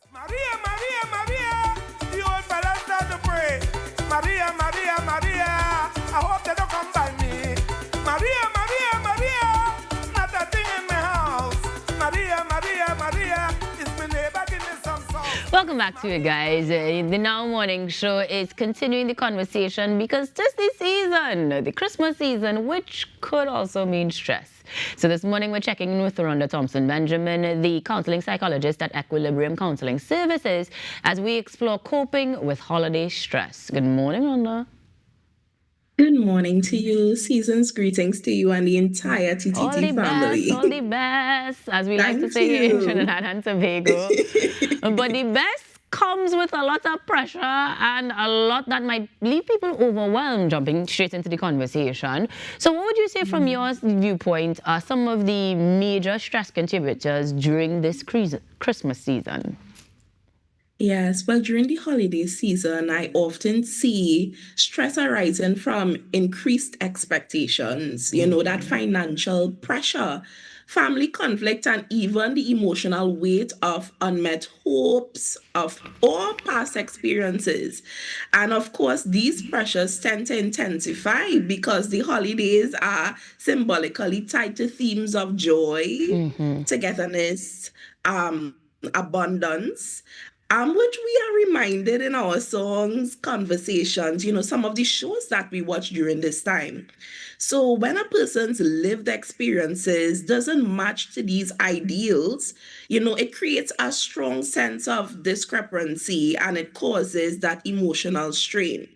Maria, Maria, Maria. The old fella start to pray. Maria, Maria, Maria. I hope they don't come by me. Maria, Maria, Maria. Not a thing in my house. Maria, Maria, Maria. It's been there back in the some song. Welcome back to it, guys. The Now Morning Show is continuing the conversation because just this season, the Christmas season, which could also mean stress. So this morning we're checking in with Rhonda Thompson-Benjamin, the Counselling Psychologist at Equilibrium Counselling Services, as we explore coping with holiday stress. Good morning, Rhonda. Good morning to you. Season's greetings to you and the entire TTT family. All the best, as we like to Thank say here in you. Trinidad and Tobago. But the best comes with a lot of pressure and a lot that might leave people overwhelmed, jumping straight into the conversation. So what would you say from your viewpoint are some of the major stress contributors during this Christmas season? Yes, well, during the holiday season, I often see stress arising from increased expectations, that financial pressure, family conflict, and even the emotional weight of unmet hopes of all past experiences. And of course, these pressures tend to intensify because the holidays are symbolically tied to themes of joy, togetherness, abundance, which we are reminded in our songs, conversations, some of the shows that we watch during this time. So when a person's lived experiences doesn't match to these ideals, it creates a strong sense of discrepancy and it causes that emotional strain.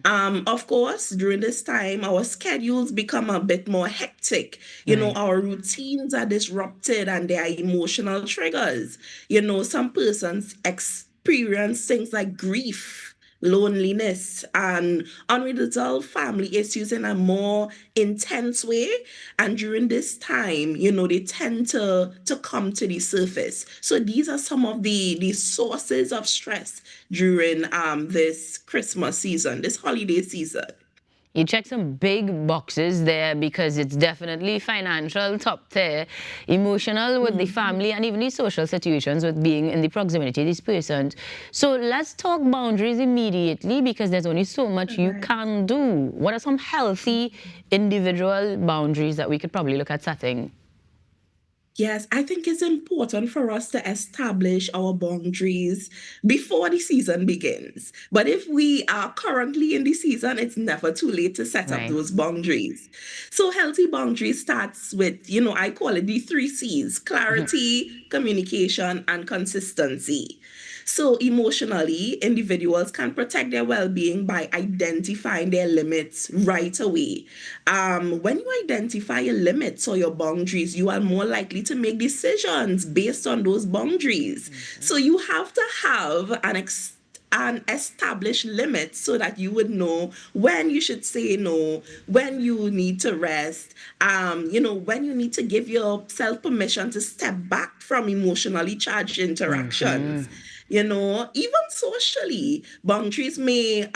Of course, during this time, our schedules become a bit more hectic. Our routines are disrupted and there are emotional triggers. Some persons experience things like grief, loneliness, and unresolved family issues in a more intense way. And during this time, they tend to come to the surface. So these are some of the sources of stress during this Christmas season, this holiday season. You check some big boxes there because it's definitely financial, top tier, emotional with the family, and even the social situations with being in the proximity of these persons. So let's talk boundaries immediately because there's only so much you can do. What are some healthy individual boundaries that we could probably look at setting? Yes, I think it's important for us to establish our boundaries before the season begins. But if we are currently in the season, it's never too late to set up those boundaries. So healthy boundaries starts with, I call it the 3 C's: clarity, communication, and consistency. So emotionally, individuals can protect their well-being by identifying their limits right away. When you identify your limits or your boundaries, you are more likely to make decisions based on those boundaries. So you have to have an established limit so that you would know when you should say no, when you need to rest, when you need to give yourself permission to step back from emotionally charged interactions. Even socially, boundaries may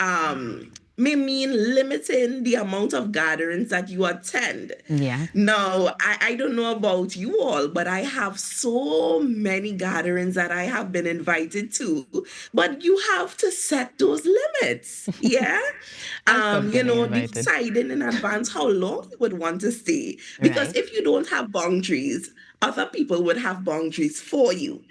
mean limiting the amount of gatherings that you attend. Yeah. Now, I don't know about you all, but I have so many gatherings that I have been invited to, but you have to set those limits. Yeah. Deciding in advance how long you would want to stay. Because if you don't have boundaries, other people would have boundaries for you.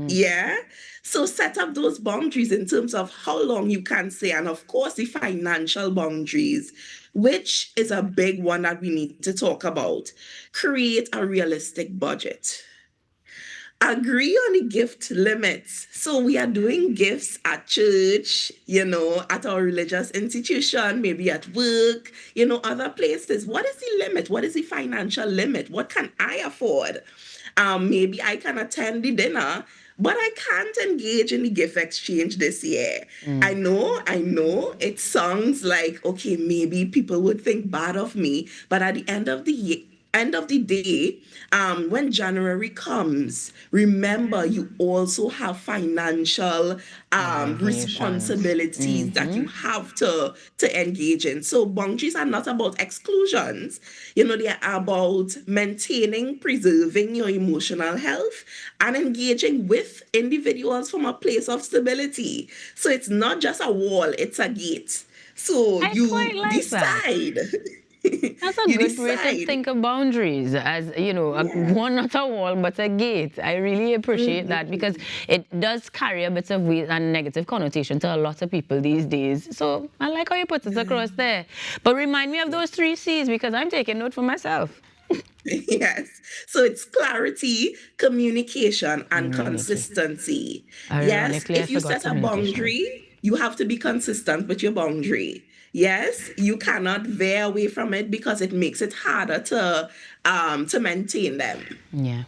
Yeah. So set up those boundaries in terms of how long you can stay. And of course, the financial boundaries, which is a big one that we need to talk about. Create a realistic budget. Agree on the gift limits. So we are doing gifts at church, at our religious institution, maybe at work, other places. What is the limit? What is the financial limit? What can I afford? Maybe I can attend the dinner, but I can't engage in the gift exchange this year. I know, it sounds like, okay, maybe people would think bad of me, but at the end of the end of the day, when January comes, remember you also have financial Obligations. responsibilities that you have to engage in. So boundaries are not about exclusions. They are about maintaining, preserving your emotional health and engaging with individuals from a place of stability. So it's not just a wall, it's a gate. So I quite you like that. decide. That's a You good way to decide. think of boundaries as, Yeah. one, not a wall, but a gate. I really appreciate that because Mhm. it does carry a bit of weight and negative connotation to a lot of people these days. So I like how you put it across there. But remind me of those 3 C's because I'm taking note for myself. Yes. So it's clarity, communication, and Communicate. consistency. Yes. Ironically, I If you forgot set a communication. boundary, you have to be consistent with your boundary. Yes, you cannot veer away from it because it makes it harder to maintain them. Yeah.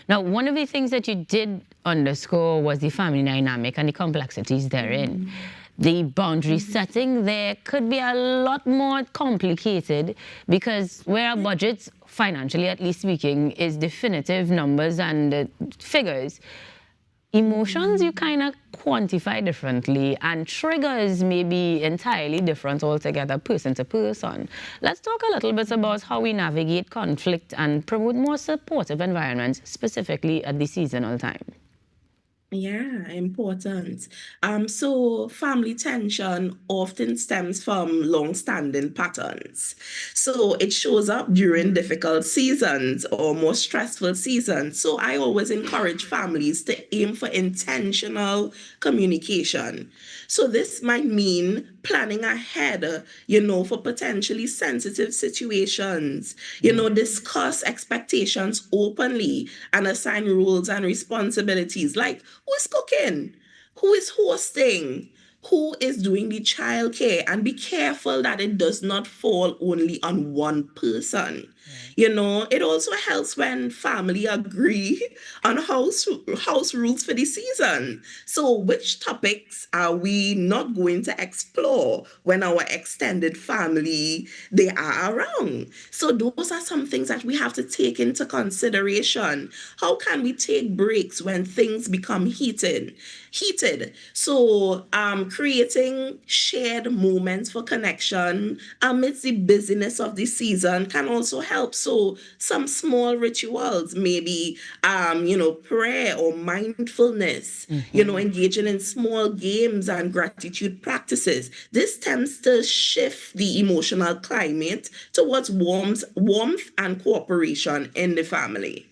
Now, one of the things that you did underscore was the family dynamic and the complexities therein. The boundary setting there could be a lot more complicated because where our budgets, financially at least speaking, is definitive numbers and figures, emotions you kind of quantify differently and triggers may be entirely different altogether person to person. Let's talk a little bit about how we navigate conflict and promote more supportive environments, specifically at the seasonal time. Yeah, important. So family tension often stems from long-standing patterns. So it shows up during difficult seasons or more stressful seasons. So I always encourage families to aim for intentional communication. So this might mean planning ahead, for potentially sensitive situations, discuss expectations openly and assign roles and responsibilities like who is cooking, who is hosting, who is doing the childcare, and be careful that it does not fall only on one person. It also helps when family agree on house rules for the season. So, which topics are we not going to explore when our extended family they are around? So, those are some things that we have to take into consideration. How can we take breaks when things become heated? So, creating shared moments for connection amidst the busyness of the season can also help. So, some small rituals, maybe, prayer or mindfulness, engaging in small games and gratitude practices. This tends to shift the emotional climate towards warmth and cooperation in the family.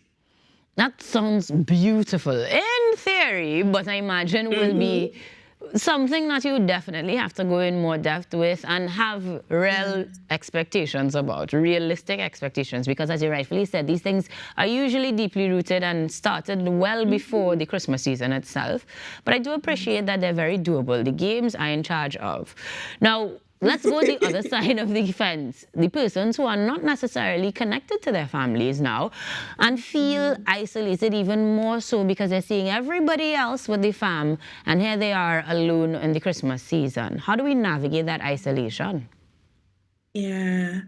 That sounds beautiful in theory, but I imagine will be Mm-hmm. something that you definitely have to go in more depth with and have real expectations about, realistic expectations, because as you rightfully said, these things are usually deeply rooted and started well before the Christmas season itself. But I do appreciate that they're very doable. The games are in charge of. Now, let's go the other side of the fence. The persons who are not necessarily connected to their families now and feel isolated even more so because they're seeing everybody else with the fam and here they are alone in the Christmas season. How do we navigate that isolation? Yeah.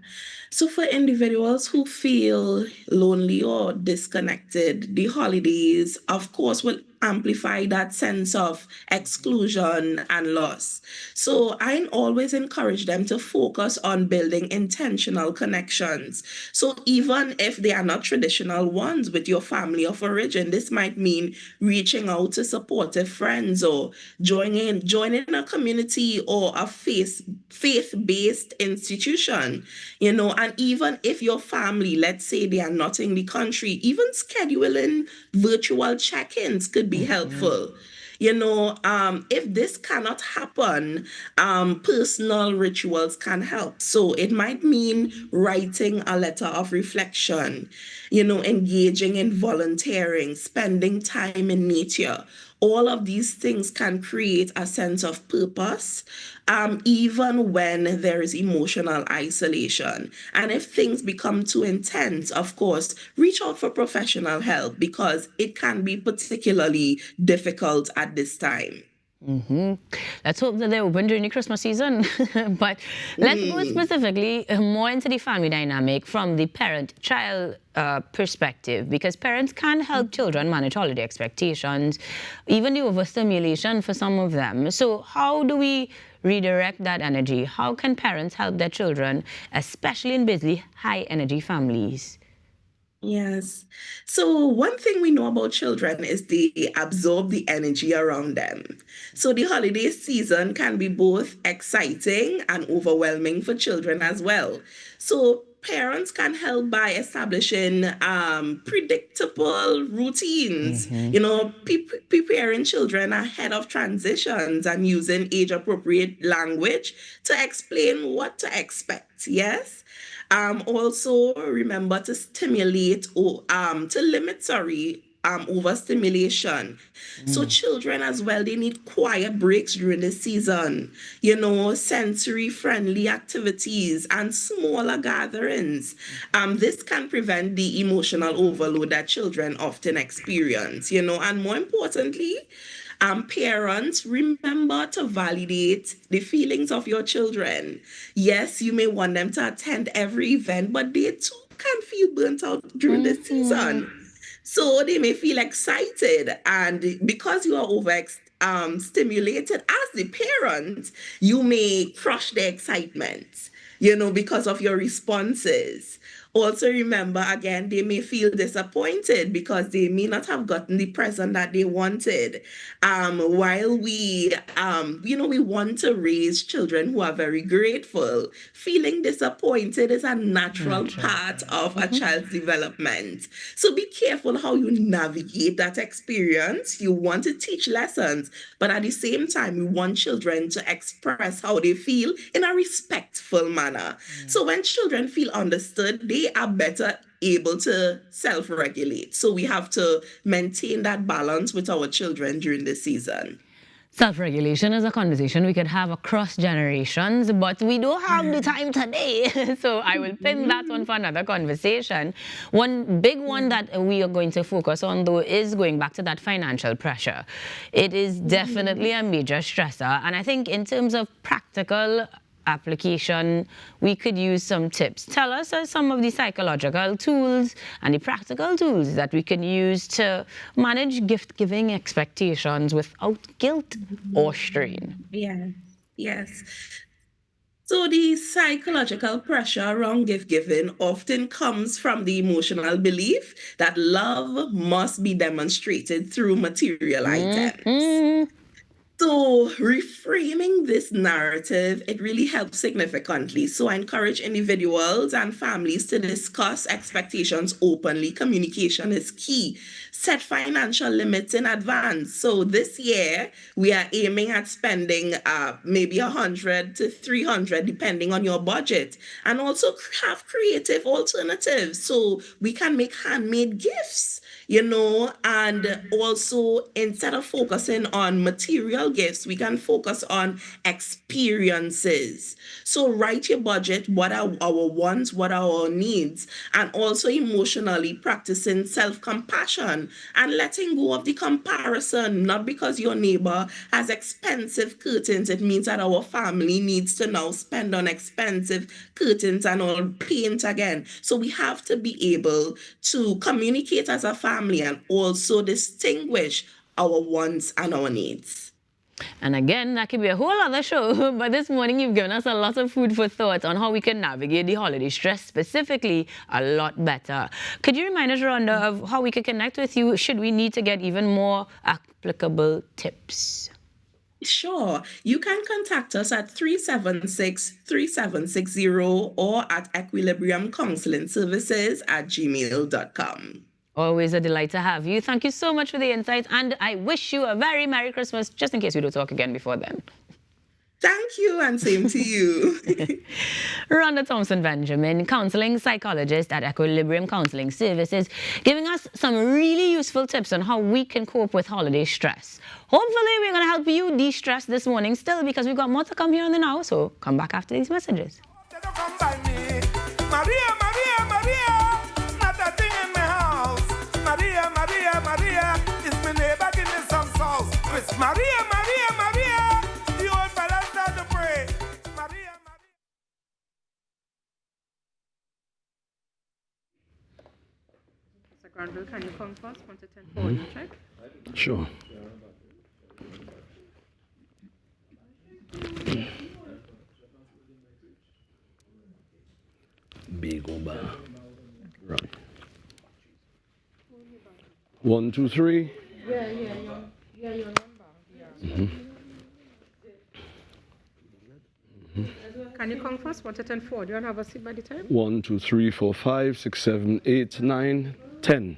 So for individuals who feel lonely or disconnected, the holidays, of course, will amplify that sense of exclusion and loss. So I always encourage them to focus on building intentional connections. So even if they are not traditional ones with your family of origin, this might mean reaching out to supportive friends or joining a community or a faith-based institution, and even if your family, let's say they are not in the country, even scheduling virtual check-ins could be helpful. If this cannot happen, personal rituals can help. So it might mean writing a letter of reflection, engaging in volunteering, spending time in nature. All of these things can create a sense of purpose, even when there is emotional isolation. And if things become too intense, of course, reach out for professional help because it can be particularly difficult at this time. Let's hope that they're open during the Christmas season. But let's go specifically more into the family dynamic from the parent-child perspective, because parents can help children manage holiday expectations, even the overstimulation for some of them. So how do we redirect that energy? How can parents help their children, especially in busy, high-energy families? Yes. So one thing we know about children is they absorb the energy around them. So the holiday season can be both exciting and overwhelming for children as well. So parents can help by establishing predictable routines, preparing children ahead of transitions and using age-appropriate language to explain what to expect. Yes. Also remember to limit overstimulation. So children as well, they need quiet breaks during the season, sensory friendly activities and smaller gatherings. This can prevent the emotional overload that children often experience, and more importantly, parents, remember to validate the feelings of your children. Yes, you may want them to attend every event, but they too can feel burnt out during the season. So they may feel excited, and because you are stimulated as the parent, you may crush the excitement, because of your responses. Also remember, again, they may feel disappointed because they may not have gotten the present that they wanted. While we want to raise children who are very grateful, feeling disappointed is a natural part of a child's development. So be careful how you navigate that experience. You want to teach lessons, but at the same time, you want children to express how they feel in a respectful manner. So when children feel understood, they are better able to self-regulate. So we have to maintain that balance with our children during the season. Self-regulation is a conversation we could have across generations, but we don't have the time today. So I will pin that one for another conversation. One big one that we are going to focus on, though, is going back to that financial pressure. It is definitely a major stressor. And I think in terms of practical application, we could use some tips. Tell us some of the psychological tools and the practical tools that we can use to manage gift-giving expectations without guilt or strain. Yes. So the psychological pressure around gift giving often comes from the emotional belief that love must be demonstrated through material items. So reframing this narrative, it really helps significantly. So I encourage individuals and families to discuss expectations openly. Communication is key. Set financial limits in advance. So this year, we are aiming at spending maybe 100 to 300, depending on your budget. And also have creative alternatives. So we can make handmade gifts, and also instead of focusing on material gifts, we can focus on experiences. So write your budget, what are our wants, what are our needs, and also emotionally practicing self-compassion and letting go of the comparison. Not because your neighbor has expensive curtains, it means that our family needs to now spend on expensive curtains and all paint again. So we have to be able to communicate as a family and also distinguish our wants and our needs. And again, that could be a whole other show, but this morning you've given us a lot of food for thought on how we can navigate the holiday stress specifically a lot better. Could you remind us, Rhonda, of how we could connect with you should we need to get even more applicable tips? Sure. You can contact us at 376-3760 or at Equilibrium Counselling Services at gmail.com. Always a delight to have you. Thank you so much for the insights, and I wish you a very Merry Christmas, just in case we don't talk again before then. Thank you, and same to you. Rhonda Thompson-Benjamin, Counselling Psychologist at Equilibrium Counselling Services, giving us some really useful tips on how we can cope with holiday stress. Hopefully, we're going to help you de-stress this morning still, because we've got more to come here on the Now, so come back after these messages. Maria, Maria, Maria, it's my neighbor, give me some sauce. It's Maria, Maria, Maria. table. Can you come first? 1 to 10 forward, check. Sure. Big over. Right. 1, 2, 3. Yeah, your number. Yeah. Can you come first? 1 to 10 forward. Do you want to have a seat by the time? 1, 2, 3, 4, 5, 6, 7, 8, 9, 10.